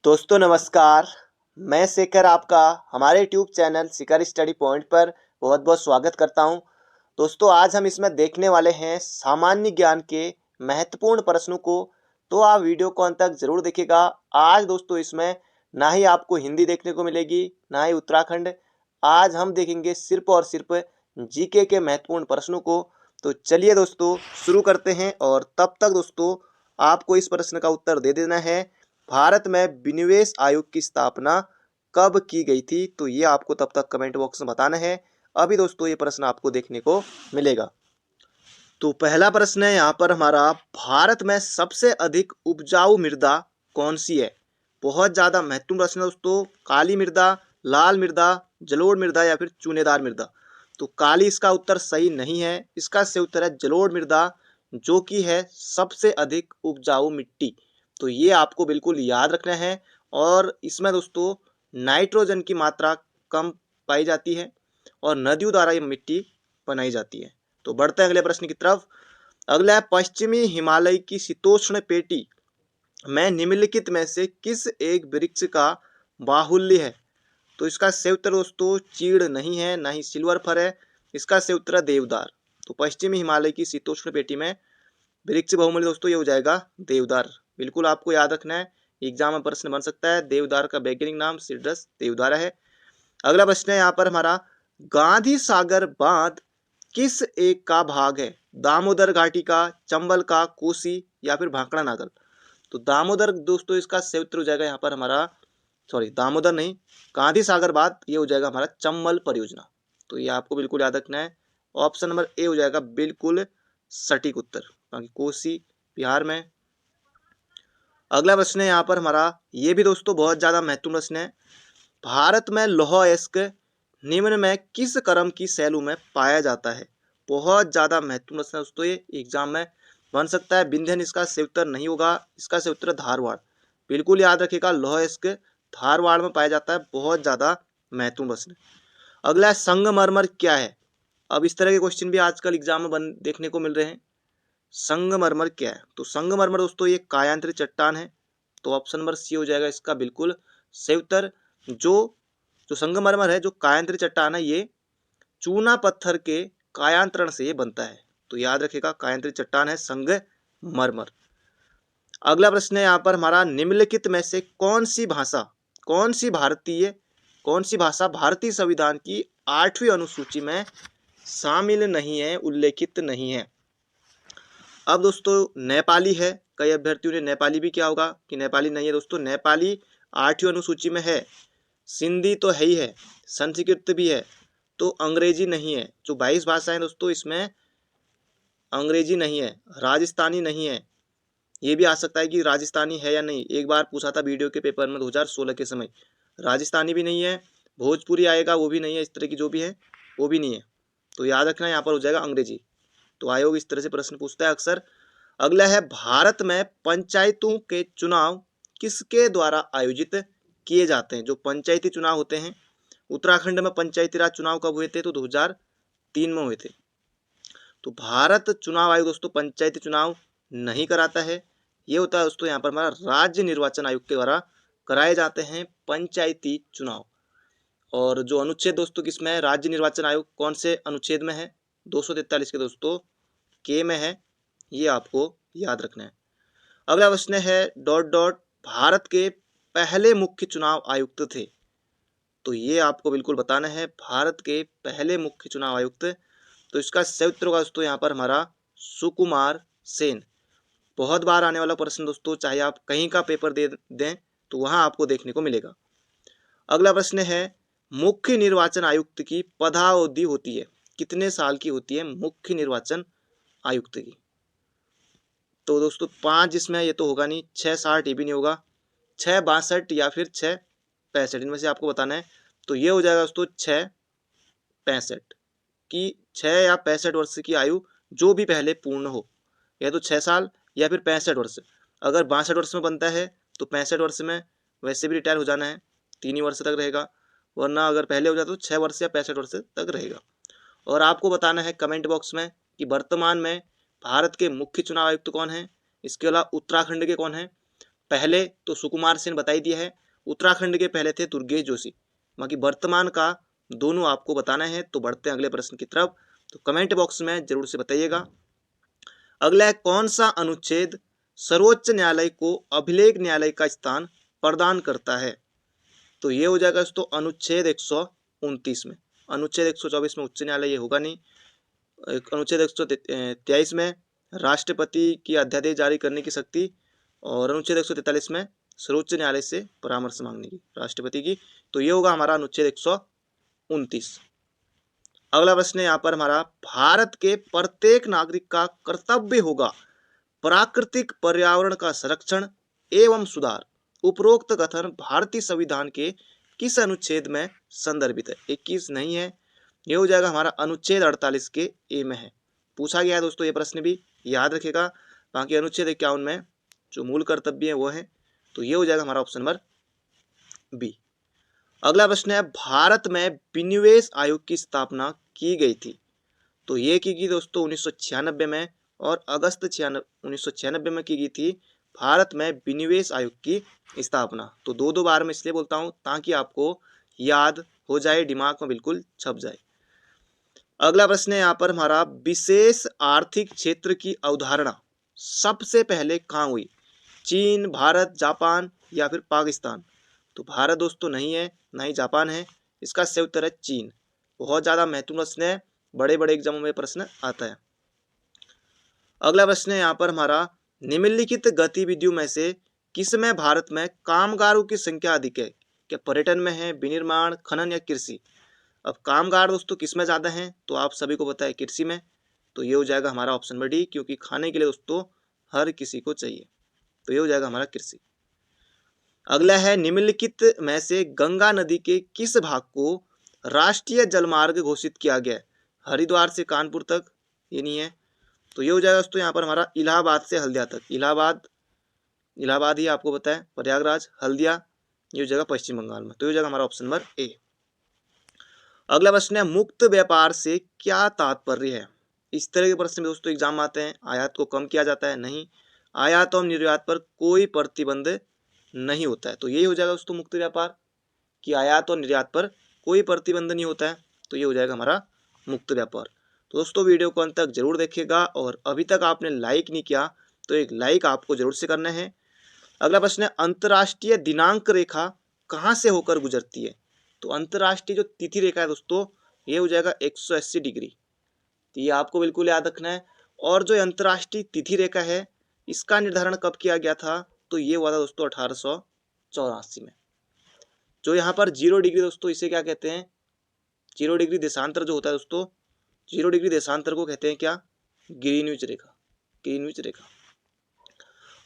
दोस्तों नमस्कार। मैं शेखर आपका हमारे यूट्यूब चैनल शिखर स्टडी पॉइंट पर बहुत बहुत स्वागत करता हूं। दोस्तों आज हम इसमें देखने वाले हैं सामान्य ज्ञान के महत्वपूर्ण प्रश्नों को, तो आप वीडियो को अंत तक जरूर देखिएगा। आज दोस्तों इसमें ना ही आपको हिंदी देखने को मिलेगी ना ही उत्तराखंड। आज हम देखेंगे सिर्फ और सिर्फ जीके के महत्वपूर्ण प्रश्नों को। तो चलिए दोस्तों शुरू करते हैं, और तब तक दोस्तों आपको इस प्रश्न का उत्तर दे देना है, भारत में विनिवेश आयोग की स्थापना कब की गई थी। तो ये आपको तब तक कमेंट बॉक्स में बताना है। अभी दोस्तों ये प्रश्न आपको देखने को मिलेगा। तो पहला प्रश्न है यहाँ पर हमारा, भारत में सबसे अधिक उपजाऊ मृदा कौन सी है। बहुत ज़्यादा महत्वपूर्ण प्रश्न है दोस्तों। काली मृदा, लाल मृदा, जलोढ़ मृदा या फिर चूनेदार मृदा। तो काली इसका उत्तर सही नहीं है, इसका सही उत्तर है जलोढ़ मृदा, जो कि है सबसे अधिक उपजाऊ मिट्टी। तो ये आपको बिल्कुल याद रखना है। और इसमें दोस्तों नाइट्रोजन की मात्रा कम पाई जाती है और नदियों द्वारा ये मिट्टी बनाई जाती है। तो बढ़ते हैं अगले प्रश्न की तरफ। अगला है, पश्चिमी हिमालय की शीतोष्ण पेटी में निम्नलिखित में से किस एक वृक्ष का बाहुल्य है। तो इसका सही उत्तर दोस्तों चीड़ नहीं है, ना ही सिल्वर फर है, इसका सही उत्तर है देवदार। तो पश्चिमी हिमालय की शीतोष्ण पेटी में वृक्ष बहुमूल्य दोस्तों ये हो जाएगा देवदार। बिल्कुल आपको याद रखना है, एग्जाम में प्रश्न बन सकता है। देवदार का वैज्ञानिक नाम सीड्रस देवदारा है। अगला प्रश्न है यहाँ पर हमारा, गांधी सागर बांध किस एक का भाग है। दामोदर घाटी का, चंबल का, कोसी या फिर भाखड़ा नागल। तो दामोदर दोस्तों इसका सही उत्तर हो जाएगा यहाँ पर हमारा, सॉरी दामोदर नहीं, गांधी सागर बांध ये हो जाएगा हमारा चंबल परियोजना। तो ये आपको बिल्कुल याद रखना है। ऑप्शन नंबर ए हो जाएगा बिल्कुल सटीक उत्तर, बाकी कोसी बिहार में। अगला प्रश्न है यहाँ पर हमारा, ये भी दोस्तों बहुत ज्यादा महत्वपूर्ण प्रश्न है। भारत में लौह अयस्क निम्न में किस क्रम की शैलों में पाया जाता है। बहुत ज्यादा महत्वपूर्ण प्रश्न है दोस्तों, ये एग्जाम में बन सकता है। विंध्यन इसका सही उत्तर नहीं होगा, इसका सही उत्तर धारवाड़। बिल्कुल याद रखिएगा, लौह अयस्क धारवाड़ में पाया जाता है। बहुत ज्यादा महत्वपूर्ण प्रश्न। अगला है, संगमरमर क्या है। अब इस तरह के क्वेश्चन भी आजकल एग्जाम में देखने को मिल रहे हैं। संगमरमर क्या है। तो संगमरमर दोस्तों ये कायांतरित चट्टान है। तो ऑप्शन नंबर सी हो जाएगा इसका बिल्कुल सही उत्तर। जो जो संगमरमर है, जो कायांतरित चट्टान है, ये चूना पत्थर के कायांतरण से ये बनता है। तो याद रखिएगा, कायांतरित चट्टान है संगमरमर। अगला प्रश्न है यहाँ पर हमारा, निम्नलिखित में से कौन सी भाषा भारतीय संविधान की 8वीं अनुसूची में शामिल नहीं है, उल्लेखित नहीं है। अब दोस्तों नेपाली है, कई अभ्यर्थियों ने नेपाली भी किया होगा कि नेपाली नहीं है दोस्तों। नेपाली 8वीं अनुसूची में है। सिंधी तो है ही है, संस्कृत भी है, तो अंग्रेजी नहीं है। जो 22 भाषाएं दोस्तों इसमें अंग्रेजी नहीं है, राजस्थानी नहीं है। ये भी आ सकता है कि राजस्थानी है या नहीं, एक बार पूछा था वीडियो के पेपर में 2016 के समय। राजस्थानी भी नहीं है, भोजपुरी आएगा वो भी नहीं है, इस तरह की जो भी है वो भी नहीं है। तो याद रखना यहाँ पर हो जाएगा अंग्रेजी। तो आयोग इस तरह से प्रश्न पूछता है अक्सर। अगला है, भारत में पंचायतों के चुनाव किसके द्वारा आयोजित किए जाते हैं। जो पंचायती चुनाव होते हैं, उत्तराखंड में पंचायती राज चुनाव कब हुए थे, तो 2003 में हुए थे। तो भारत चुनाव आयोग दोस्तों पंचायती चुनाव नहीं कराता है। ये होता है दोस्तों यहाँ पर हमारा राज्य निर्वाचन आयोग के द्वारा कराए जाते हैं पंचायती चुनाव। और जो अनुच्छेद दोस्तों किसमें है, राज्य निर्वाचन आयोग कौन से अनुच्छेद में है, 243 के दोस्तों के में है। ये आपको याद रखना है। अगला प्रश्न है, भारत के पहले मुख्य चुनाव आयुक्त थे। तो ये आपको बिल्कुल बताना है, भारत के पहले मुख्य चुनाव आयुक्त। तो इसका सही उत्तर होगा दोस्तों यहाँ पर हमारा सुकुमार सेन। बहुत बार आने वाला प्रश्न दोस्तों, चाहे आप कहीं का पेपर दे दें तो वहां आपको देखने को मिलेगा। अगला प्रश्न है, मुख्य निर्वाचन आयुक्त की पदावधि होती है, कितने साल की होती है मुख्य निर्वाचन आयुक्त की। तो दोस्तों 5 जिसमें ये तो होगा नहीं, 6-60 ये भी नहीं होगा, 6-62 या फिर 6-65 इनमें से आपको बताना है। तो ये हो जाएगा दोस्तों 6-65 की 6 या 65 वर्ष की आयु जो भी पहले पूर्ण हो, या तो 6 साल या फिर 65 वर्ष। अगर 62 वर्ष में बनता है तो 65 वर्ष में वैसे भी रिटायर हो जाना है, 3 ही वर्ष तक रहेगा। वरना अगर पहले हो जाए तो 6 वर्ष या 65 वर्ष तक रहेगा। और आपको बताना है कमेंट बॉक्स में कि वर्तमान में भारत के मुख्य चुनाव आयुक्त कौन है, इसके अलावा उत्तराखंड के कौन है, पहले तो सुकुमार सेन बता ही दिया है, उत्तराखंड के पहले थे दुर्गेश जोशी। बाकी वर्तमान का दोनों आपको बताना है। तो बढ़ते हैं अगले प्रश्न की तरफ, तो कमेंट बॉक्स में जरूर से बताइएगा। अगला है, कौन सा अनुच्छेद सर्वोच्च न्यायालय को अभिलेख न्यायालय का स्थान प्रदान करता है? तो ये हो जाएगा दोस्तों अनुच्छेद 129 में। अनुच्छेद 124 में उच्च न्यायालय ये होगा नहीं। अनुच्छेद 123 में राष्ट्रपति की अध्यादेश जारी करने की शक्ति, और अनुच्छेद 143 में सर्वोच्च न्यायालय से परामर्श मांगने की राष्ट्रपति की। तो ये होगा हमारा अनुच्छेद 129। अगला प्रश्न है यहाँ पर हमारा, भारत के प्रत्येक नागरिक का कर्तव्य होगा प्राकृतिक पर्यावरण का संरक्षण एवं सुधार। उपरोक्त कथन भारतीय संविधान के किस अनुच्छेद में संदर्भित है? 21 नहीं है, ये हो जाएगा हमारा अनुच्छेद 48 के ए में है। पूछा गया है दोस्तों, ये प्रश्न भी याद रखेगा। बाकी अनुच्छेद 51 में जो मूल कर्तव्य है वो है। तो ये हो जाएगा हमारा ऑप्शन नंबर बी। अगला प्रश्न है, भारत में विनिवेश आयोग की स्थापना की गई थी? तो ये की गई दोस्तों 1996 में, और अगस्त 1996 में की गई थी भारत में विनिवेश आयोग की स्थापना। तो दो बार मैं इसलिए बोलता हूँ ताकि आपको याद हो जाए, दिमाग में बिल्कुल छप जाए। अगला प्रश्न है यहाँ पर हमारा, विशेष आर्थिक क्षेत्र की अवधारणा सबसे पहले कहाँ हुई? चीन, भारत, जापान या फिर पाकिस्तान? तो भारत दोस्तों नहीं है, ना ही जापान है, इसका सही उत्तर है चीन। बहुत ज़्यादा महत्वपूर्ण प्रश्न है, बड़े बड़े एग्जामों में प्रश्न आता है। अगला प्रश्न है यहाँ पर हमारा, निम्नलिखित गतिविधियों में से किसमें भारत में कामगारों की संख्या अधिक है? क्या पर्यटन में है, विनिर्माण, खनन या कृषि? अब कामगार दोस्तों किसमें ज़्यादा हैं? तो आप सभी को पता है कृषि में। तो ये हो जाएगा हमारा ऑप्शन नंबर डी, क्योंकि खाने के लिए दोस्तों हर किसी को चाहिए। तो ये हो जाएगा हमारा कृषि। अगला है, निम्नलिखित में से गंगा नदी के किस भाग को राष्ट्रीय जलमार्ग घोषित किया गया है? हरिद्वार से कानपुर तक? ये नहीं है। तो ये हो जाएगा दोस्तों यहाँ पर हमारा इलाहाबाद से हल्दिया तक। इलाहाबाद ही आपको पता है, प्रयागराज, हल्दिया, ये हो जाएगा पश्चिम बंगाल में। तो ये हो जाएगा हमारा ऑप्शन नंबर ए। अगला प्रश्न है, मुक्त व्यापार से क्या तात्पर्य है? इस तरह के प्रश्न दोस्तों एग्जाम आते हैं। आयात को कम किया जाता है? नहीं। आयात और निर्यात पर कोई प्रतिबंध नहीं होता है। तो यही हो जाएगा दोस्तों मुक्त व्यापार, कि आयात और निर्यात पर कोई प्रतिबंध नहीं होता है। तो ये हो जाएगा हमारा मुक्त व्यापार। तो दोस्तों वीडियो को अंत तक जरूर देखिएगा, और अभी तक आपने लाइक नहीं किया तो एक लाइक आपको जरूर से करना है। अगला प्रश्न है, अंतर्राष्ट्रीय दिनांक रेखा कहाँ से होकर गुजरती है? तो अंतर्राष्ट्रीय जो तिथि रेखा है दोस्तों, ये हो जाएगा 180 डिग्री। तो ये आपको बिल्कुल याद रखना है। और जो अंतर्राष्ट्रीय तिथि रेखा है, इसका निर्धारण कब किया गया था? तो ये हुआ था दोस्तों 1884 में। जो यहाँ पर 0 डिग्री दोस्तों, इसे क्या कहते हैं? 0 डिग्री देशांतर जो होता है दोस्तों, 0 डिग्री देशांतर को कहते हैं क्या? ग्रीनविच रेखा। ग्रीनविच रेखा।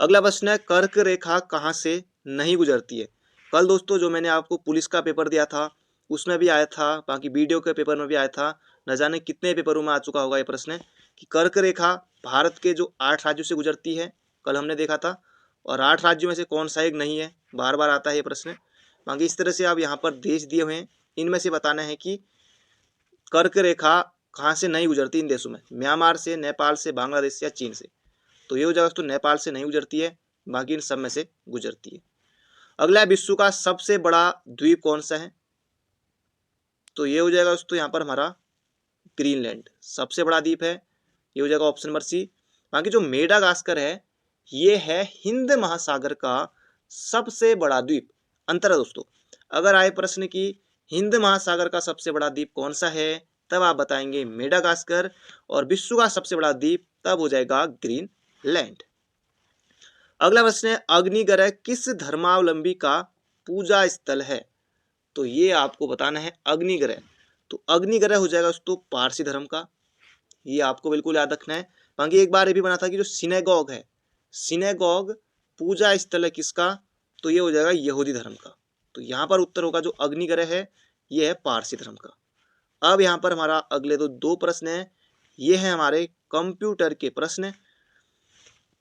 अगला प्रश्न है, कर्क रेखा कहाँ से नहीं गुजरती है? कल दोस्तों जो मैंने आपको पुलिस का पेपर दिया था उसमें भी आया था, बाकी वीडियो के पेपर में भी आया था। न जाने कितने पेपरों में आ चुका होगा ये प्रश्न, कि कर्क रेखा भारत के जो 8 राज्यों से गुजरती है, कल हमने देखा था। और 8 राज्यों में से कौन सा एक नहीं है? बार बार आता है ये प्रश्न। बाकी इस तरह से आप यहाँ पर देश दिए हुए हैं, इनमें से बताना है कि कर्क रेखा कहाँ से नहीं गुजरती इन देशों में। म्यांमार से, नेपाल से, बांग्लादेश या चीन से? तो ये हो जाएगा दोस्तों नेपाल से नहीं गुजरती है, बाकी इन सब में से गुजरती है। अगला, विश्व का सबसे बड़ा द्वीप कौन सा है? तो ये हो जाएगा दोस्तों यहाँ पर हमारा ग्रीनलैंड सबसे बड़ा द्वीप है। ये हो जाएगा ऑप्शन नंबर सी। बाकी जो मेडागास्कर है, ये है हिंद महासागर का सबसे बड़ा द्वीप। अंतर है दोस्तों, अगर आए प्रश्न की हिंद महासागर का सबसे बड़ा द्वीप कौन सा है, तब आप बताएंगे मेडागास्कर, और विश्व का सबसे बड़ा द्वीप तब हो जाएगा ग्रीनलैंड। अगला प्रश्न है, अग्निग्रह किस धर्मावलंबी का पूजा स्थल है? तो ये आपको बताना है अग्निग्रह। तो अग्निग्रह हो जाएगा दोस्तों पारसी धर्म का, ये आपको बिल्कुल याद रखना है। बाकी एक बार ये भी बना था कि जो सिनेगॉग है, सिनेगॉग पूजा स्थल है किसका? तो ये हो जाएगा यहूदी धर्म का। तो यहाँ पर उत्तर होगा जो अग्निग्रह है, ये है पारसी धर्म का। अब यहाँ पर हमारा अगले दो प्रश्न है, ये है हमारे कंप्यूटर के प्रश्न।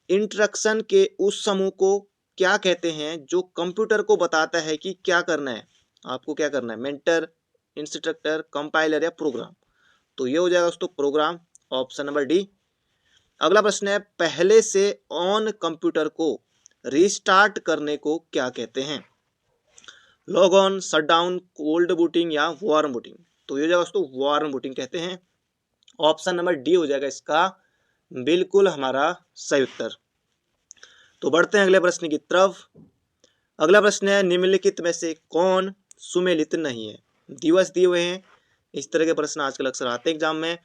इंस्ट्रक्शन के उस समूह को क्या कहते हैं जो कंप्यूटर को बताता है कि क्या करना है? आपको क्या करना है? मेंटर, इंस्ट्रक्टर, कंपाइलर या प्रोग्राम? तो ये हो जाएगा दोस्तों प्रोग्राम, ऑप्शन नंबर डी। अगला प्रश्न है, पहले से ऑन कंप्यूटर को रीस्टार्ट करने को क्या कहते हैं? Log on, shutdown, cold booting या वार्म बूटिंग? तो ये हो जाएगा दोस्तों वार्म बूटिंग कहते हैं। ऑप्शन नंबर डी हो जाएगा इसका बिल्कुल हमारा सही उत्तर। तो बढ़ते हैं अगले प्रश्न की तरफ। अगला प्रश्न है निम्नलिखित में से कौन सुमेलित नहीं है? दिवस दिए हुए हैं, इस तरह के प्रश्न आजकल अक्सर आते हैं एग्जाम में।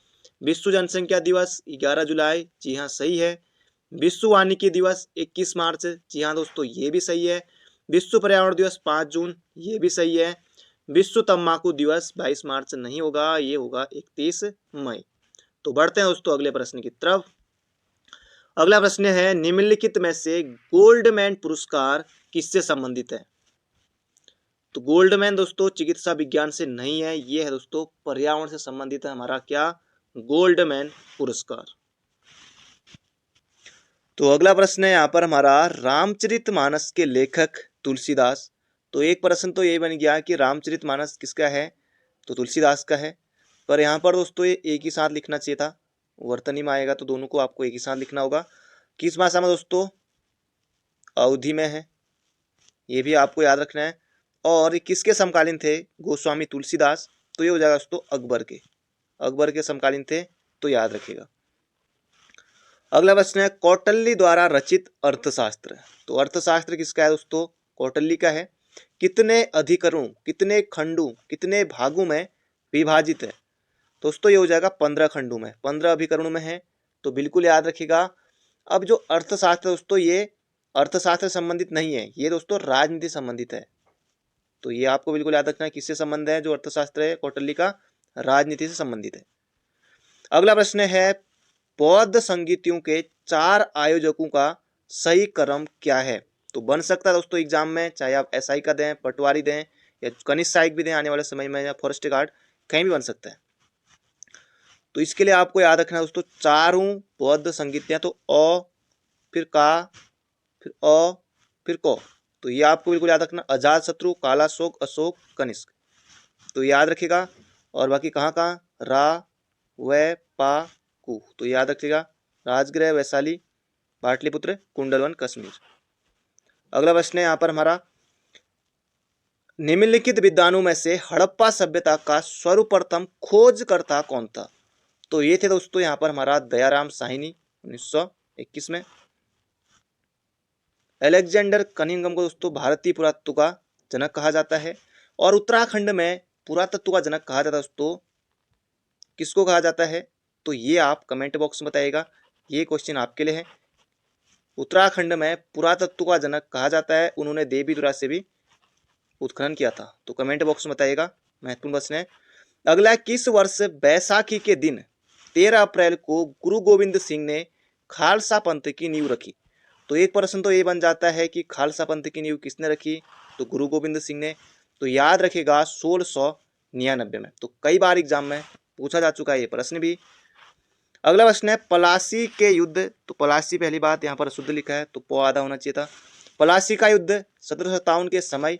विश्व जनसंख्या दिवस 11 जुलाई, जी हाँ सही है। विश्व वानिकी दिवस 21 मार्च, जी हाँ दोस्तों ये भी सही है। विश्व पर्यावरण दिवस 5 जून, ये भी सही है। विश्व तंबाकू दिवस 22 मार्च नहीं होगा, ये होगा 31 मई। तो बढ़ते हैं दोस्तों अगले प्रश्न की तरफ। अगला प्रश्न है निम्नलिखित में से गोल्डमैन पुरस्कार किससे संबंधित है? तो गोल्डमैन दोस्तों चिकित्सा विज्ञान से नहीं है, ये है दोस्तों पर्यावरण से संबंधित है हमारा क्या गोल्डमैन पुरस्कार। तो अगला प्रश्न है यहाँ पर हमारा रामचरितमानस के लेखक तुलसीदास। तो एक प्रश्न तो ये बन गया कि रामचरितमानस किसका है? तो तुलसीदास का है। पर यहाँ पर दोस्तों ये एक ही साथ लिखना चाहिए था, वर्तनी में आएगा तो दोनों को आपको एक ही साथ लिखना होगा। किस भाषा में दोस्तों? अवधि में है, ये भी आपको याद रखना है। और किसके समकालीन थे? गोस्वामी तुलसीदास। तो ये हो जाएगा दोस्तों अकबर के समकालीन थे, तो याद रखिएगा। अगला प्रश्न है कौटिल्य द्वारा रचित अर्थशास्त्र। तो अर्थशास्त्र किसका है दोस्तों? कौटिल्य का है। कितने अधिकरणों, कितने खंडों, कितने भागों में विभाजित है? दोस्तों ये हो जाएगा 15 खंडों में, 15 अभिकरणों में है, तो बिल्कुल याद रखिएगा। अब जो अर्थशास्त्र दोस्तों ये अर्थशास्त्र संबंधित नहीं है, ये दोस्तों राजनीति संबंधित है। तो ये आपको बिल्कुल याद रखना है किससे संबंध है जो अर्थशास्त्र है कौटिल्य का? राजनीति से संबंधित है। अगला प्रश्न है बौद्ध संगीतियों के 4 आयोजकों का सही क्रम क्या है? तो बन सकता है दोस्तों एग्जाम में, चाहे आप एसआई का दें, पटवारी दें या कनिष्ठ सहायक भी दें आने वाले समय में, या फॉरेस्ट गार्ड, कहीं भी बन सकता है। तो इसके लिए आपको याद रखना है दोस्तों चारों बौद्ध संगीतियां, तो अ, फिर का, फिर अ, फिर को। तो ये आपको बिल्कुल याद रखना, अजात शत्रु, कालाशोक, अशोक, कनिष्क। तो याद रखिएगा। और बाकी कहाँ कहाँ? रा, व, पा, कु। तो याद रखिएगा राजगृह, वैशाली, पाटलिपुत्र, कुंडलवन, कश्मीर। अगला प्रश्न है यहाँ पर हमारा निम्नलिखित विद्वानों में से हड़प्पा सभ्यता का सर्वप्रथम खोजकर्ता कौन था? तो ये थे दोस्तों यहाँ पर हमारा दयाराम साहनी 1921 में। अलेक्जेंडर कनिंघम को दोस्तों भारतीय पुरातत्व का जनक कहा जाता है। और उत्तराखंड में पुरातत्व का जनक कहा जाता है दोस्तों, किसको कहा जाता है? तो ये आप कमेंट बॉक्स में बताइएगा, ये क्वेश्चन आपके लिए है। उत्तराखंड में पुरातत्व का जनक कहा जाता है, उन्होंने देवीधुरा से भी उत्खनन किया था। तो कमेंट बॉक्स में बताइएगा, महत्वपूर्ण प्रश्न है। अगला, किस वर्ष बैसाखी के दिन 13 अप्रैल को गुरु गोविंद सिंह ने खालसा पंथ की नींव रखी? तो एक प्रश्न तो ये बन जाता है कि खालसा पंथ की नींव किसने रखी? तो गुरु गोविंद सिंह ने। तो याद रखेगा 1699 में। तो कई बार एग्जाम में पूछा जा चुका है ये प्रश्न भी। अगला प्रश्न है पलासी के युद्ध। तो पलासी पहली बात यहाँ पर शुद्ध लिखा है, तो प आधा होना चाहिए था। पलासी का युद्ध 1757 के समय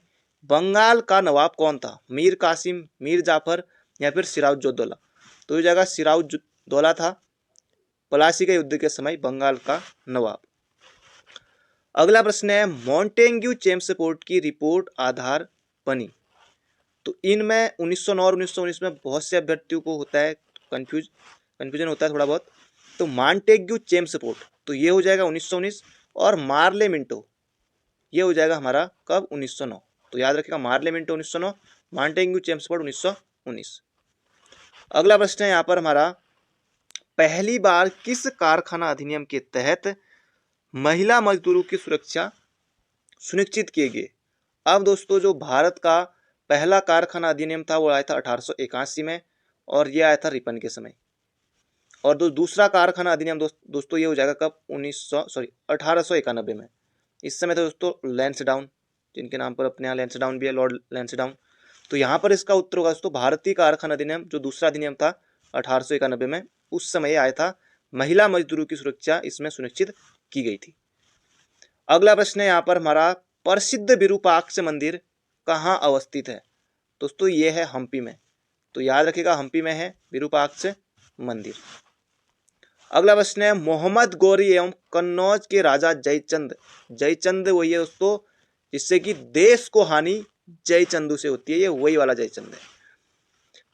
बंगाल का नवाब कौन था? मीर कासिम, मीर जाफर या फिर सिराजुद्दौला? तो ये जगह सिराजुद्दौला था पलासी के युद्ध के समय बंगाल का नवाब। अगला प्रश्न है मॉन्टेग्यू चेम्सफोर्ड की रिपोर्ट आधार बनी। तो इनमें 1909 और 1919 में बहुत से अभ्यर्थियों को होता है कंफ्यूजन होता है थोड़ा बहुत। तो मॉन्टेग्यू चेम्सफोर्ड तो ये हो जाएगा 1919, और मार्ले मिंटो ये हो जाएगा हमारा कब? 1909। तो याद रखिएगा मार्ले मिंटो 1909, मॉन्टेग्यू चेम्सफोर्ड 1919। अगला प्रश्न है यहाँ पर हमारा पहली बार किस कारखाना अधिनियम के तहत महिला मजदूरों की सुरक्षा सुनिश्चित किए गए? अब दोस्तों जो भारत का पहला कारखाना अधिनियम था वो आया था 1881 में, और ये आया था रिपन के समय। और दूसरा कारखाना अधिनियम दोस्तों ये हो जाएगा कब? 1891 में। इस समय तो दोस्तों लैंसडाउन, जिनके नाम पर अपने यहाँ लैंसडाउन भी है, लॉर्ड लैंसडाउन। तो यहाँ पर इसका उत्तर होगा दोस्तों भारतीय कारखाना अधिनियम, जो दूसरा अधिनियम था 1891 में, उस समय आया था। महिला मजदूरों की सुरक्षा इसमें सुनिश्चित की गई थी। अगला प्रश्न है यहाँ पर हमारा प्रसिद्ध विरूपाक्ष मंदिर कहाँ अवस्थित है? दोस्तों ये है हम्पी में। तो याद रखिएगा हम्पी में है विरूपाक्ष मंदिर। अगला प्रश्न है मोहम्मद गौरी एवं कन्नौज के राजा जयचंद। जयचंद वही है दोस्तों जिससे कि देश को हानि जयचंदू से होती है, ये वही वाला जयचंद है।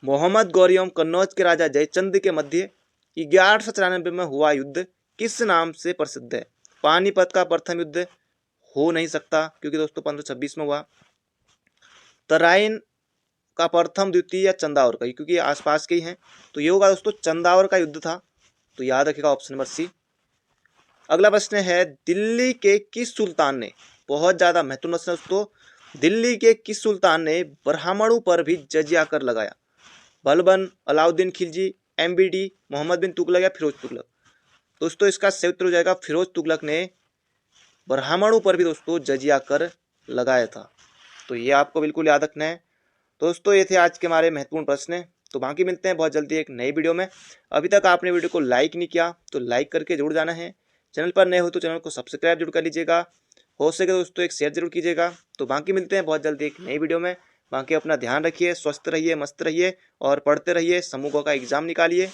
मोहम्मद गौरी एवं कन्नौज के राजा जयचंद के मध्य 1194 में हुआ युद्ध किस नाम से प्रसिद्ध है? पानीपत का प्रथम युद्ध हो नहीं सकता क्योंकि दोस्तों 1526 में हुआ। तराइन का प्रथम, द्वितीय या चंदावर का, क्योंकि आसपास के ही हैं, तो ये होगा दोस्तों चंदावर का युद्ध था, तो याद रखिएगा ऑप्शन नंबर सी। अगला प्रश्न है दिल्ली के किस सुल्तान ने, बहुत ज्यादा महत्वपूर्ण प्रश्न दोस्तों, दिल्ली के किस सुल्तान ने ब्राह्मणों पर भी जजिया कर लगाया? बलबन, अलाउद्दीन खिलजी, एमबीडी, मोहम्मद बिन तुगलक या फिरोज तुगलक? दोस्तों इसका सही उत्तर हो जाएगा फिरोज तुगलक ने ब्राह्मणों पर भी दोस्तों जजिया कर लगाया था, तो ये आपको बिल्कुल याद रखना है। दोस्तों ये थे आज के हमारे महत्वपूर्ण प्रश्न, तो बाकी मिलते हैं बहुत जल्दी एक नई वीडियो में। अभी तक आपने वीडियो को लाइक नहीं किया तो लाइक करके जरूर जाना है, चैनल पर नए हो तो चैनल को सब्सक्राइब जरूर कर लीजिएगा, हो सके दोस्तों एक शेयर जरूर कीजिएगा। तो बाकी मिलते हैं बहुत जल्दी एक नई वीडियो में। बाकी अपना ध्यान रखिए, स्वस्थ रहिए, मस्त रहिए और पढ़ते रहिए, समूहों का एग्जाम निकालिए।